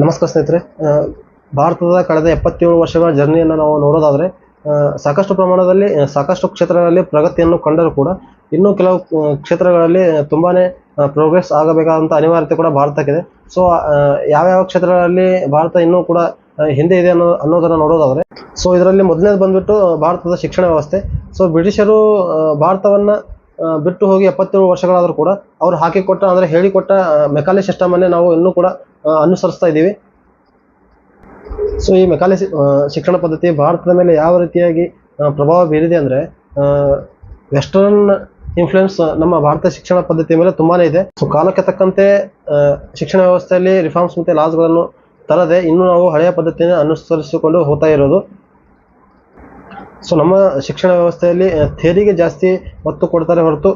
ನಮಸ್ಕಾರ ಸ್ನೇಹಿತರೆ. ಭಾರತದ ಕಳೆದ 77 ವರ್ಷಗಳ ಜರ್ನಿಯನ್ನು ನಾವು ನೋಡೋದಾದರೆ ಸಾಕಷ್ಟು ಪ್ರಮಾಣದಲ್ಲಿ ಸಾಕಷ್ಟು ಕ್ಷೇತ್ರಗಳಲ್ಲಿ ಪ್ರಗತಿಯನ್ನು ಕಂಡರೂ ಕೂಡ ಇನ್ನೂ ಕೆಲವು ಕ್ಷೇತ್ರಗಳಲ್ಲಿ ತುಂಬಾನೇ ಪ್ರೋಗ್ರೆಸ್ ಆಗಬೇಕಾದಂಥ ಅನಿವಾರ್ಯತೆ ಕೂಡ ಭಾರತಕ್ಕಿದೆ. ಸೊ ಯಾವ್ಯಾವ ಕ್ಷೇತ್ರಗಳಲ್ಲಿ ಭಾರತ ಇನ್ನೂ ಕೂಡ ಹಿಂದೆ ಇದೆ ಅನ್ನೋದನ್ನು ನೋಡೋದಾದರೆ, ಸೊ ಇದರಲ್ಲಿ ಮೊದಲನೇದು ಬಂದ್ಬಿಟ್ಟು ಭಾರತದ ಶಿಕ್ಷಣ ವ್ಯವಸ್ಥೆ. ಸೊ ಬ್ರಿಟಿಷರು ಭಾರತವನ್ನು ಬಿಟ್ಟು ಹೋಗಿ 77 ವರ್ಷಗಳಾದರೂ ಕೂಡ ಅವರು ಹಾಕಿಕೊಟ್ಟ ಅಂದರೆ ಹೇಳಿಕೊಟ್ಟ ಮೆಕಾಲೆ ಸಿಸ್ಟಮನ್ನೇ ನಾವು ಇನ್ನೂ ಕೂಡ ಅನುಸರಿಸ್ತಾ ಇದ್ದೀವಿ. ಸೊ ಈ ಮೆಕಾಲೆ ಶಿಕ್ಷಣ ಪದ್ಧತಿ ಭಾರತದ ಮೇಲೆ ಯಾವ ರೀತಿಯಾಗಿ ಪ್ರಭಾವ ಬೀರಿದೆ ಅಂದರೆ, ವೆಸ್ಟರ್ನ್ ಇನ್ಫ್ಲುಯೆನ್ಸ್ ನಮ್ಮ ಭಾರತ ಶಿಕ್ಷಣ ಪದ್ಧತಿ ಮೇಲೆ ತುಂಬಾ ಇದೆ. ಸೊ ಕಾಲಕ್ಕೆ ತಕ್ಕಂತೆ ಶಿಕ್ಷಣ ವ್ಯವಸ್ಥೆಯಲ್ಲಿ ರಿಫಾರ್ಮ್ಸ್ ಮತ್ತು ಲಾಸ್ಗಳನ್ನು ತರದೆ ಇನ್ನೂ ನಾವು ಹಳೆಯ ಪದ್ಧತಿಯನ್ನು ಅನುಸರಿಸಿಕೊಂಡು ಹೋಗ್ತಾ ಇರೋದು. ಸೊ ನಮ್ಮ ಶಿಕ್ಷಣ ವ್ಯವಸ್ಥೆಯಲ್ಲಿ ಥಿಯರಿಗೆ ಜಾಸ್ತಿ ಒತ್ತು ಕೊಡ್ತಾರೆ ಹೊರತು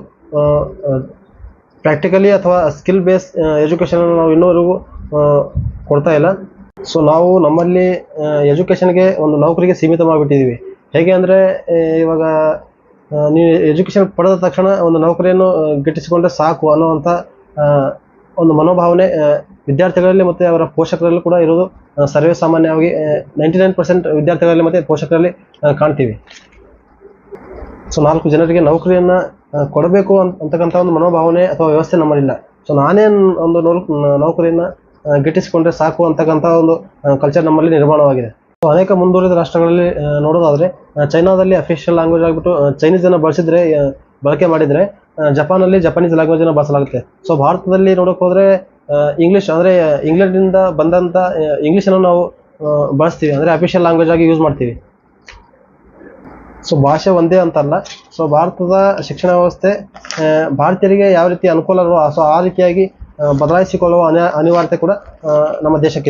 ಪ್ರಾಕ್ಟಿಕಲಿ ಅಥವಾ ಸ್ಕಿಲ್ ಬೇಸ್ ಎಜುಕೇಷನ್ ನಾವು ಇನ್ನೂವರೆಗೂ ಕೊಡ್ತಾ ಇಲ್ಲ. ಸೊ ನಾವು ನಮ್ಮಲ್ಲಿ ಎಜುಕೇಷನ್ಗೆ ಒಂದು ನೌಕರಿಗೆ ಸೀಮಿತ ಮಾಡಿಬಿಟ್ಟಿದ್ದೀವಿ. ಹೇಗೆ ಅಂದರೆ, ಇವಾಗ ನೀವು ಎಜುಕೇಷನ್ ಪಡೆದ ತಕ್ಷಣ ಒಂದು ನೌಕರಿಯನ್ನು ಗಿಟ್ಟಿಸಿಕೊಂಡ್ರೆ ಸಾಕು ಅನ್ನುವಂಥ ಒಂದು ಮನೋಭಾವನೆ ವಿದ್ಯಾರ್ಥಿಗಳಲ್ಲಿ ಮತ್ತು ಅವರ ಪೋಷಕರಲ್ಲಿ ಕೂಡ ಇರೋದು ಸರ್ವೇ ಸಾಮಾನ್ಯವಾಗಿ 99% ವಿದ್ಯಾರ್ಥಿಗಳಲ್ಲಿ ಮತ್ತು ಪೋಷಕರಲ್ಲಿ ಕಾಣ್ತೀವಿ. ಸೊ 4 ಜನರಿಗೆ ನೌಕರಿಯನ್ನು ಕೊಡಬೇಕು ಅಂತಕ್ಕಂಥ ಒಂದು ಮನೋಭಾವನೆ ಅಥವಾ ವ್ಯವಸ್ಥೆ ನಮ್ಮಲ್ಲಿಲ್ಲ. ಸೊ ನಾನೇ ಒಂದು ನೌಕರಿಯನ್ನು ಗಿಟ್ಟಿಸಿಕೊಂಡ್ರೆ ಸಾಕು ಅಂತಕ್ಕಂಥ ಒಂದು ಕಲ್ಚರ್ ನಮ್ಮಲ್ಲಿ ನಿರ್ಮಾಣವಾಗಿದೆ. ಸೊ ಅನೇಕ ಮುಂದುವರಿದ ರಾಷ್ಟ್ರಗಳಲ್ಲಿ ನೋಡೋದಾದರೆ, ಚೈನಾದಲ್ಲಿ ಅಫಿಷಿಯಲ್ ಲ್ಯಾಂಗ್ವೇಜ್ ಆಗಿಬಿಟ್ಟು ಚೈನೀಸನ್ನು ಬಳಕೆ ಮಾಡಿದರೆ ಜಪಾನಲ್ಲಿ ಜಪಾನೀಸ್ ಲ್ಯಾಂಗ್ವೇಜನ್ನು ಬಳಸಲಾಗುತ್ತೆ. ಸೊ ಭಾರತದಲ್ಲಿ ನೋಡೋಕೆ ಹೋದರೆ ಇಂಗ್ಲೀಷ್ ಅಂದರೆ ಇಂಗ್ಲೆಂಡಿಂದ ಬಂದಂಥ ಇಂಗ್ಲೀಷನ್ನು ನಾವು ಬಳಸ್ತೀವಿ, ಅಂದರೆ ಅಫಿಷಿಯಲ್ ಲ್ಯಾಂಗ್ವೇಜ್ ಆಗಿ ಯೂಸ್ ಮಾಡ್ತೀವಿ. ಸೊ ಭಾಷೆ ಒಂದೇ ಅಂತಲ್ಲ, ಸೊ ಭಾರತದ ಶಿಕ್ಷಣ ವ್ಯವಸ್ಥೆ ಭಾರತೀಯರಿಗೆ ಯಾವ ರೀತಿ ಅನುಕೂಲ ಸೊ ಆ ರೀತಿಯಾಗಿ ಬದಲಾಯಿಸಿಕೊಳ್ಳುವ ಅನಿವಾರ್ಯತೆ ಕೂಡ ನಮ್ಮ ದೇಶಕ್ಕೆ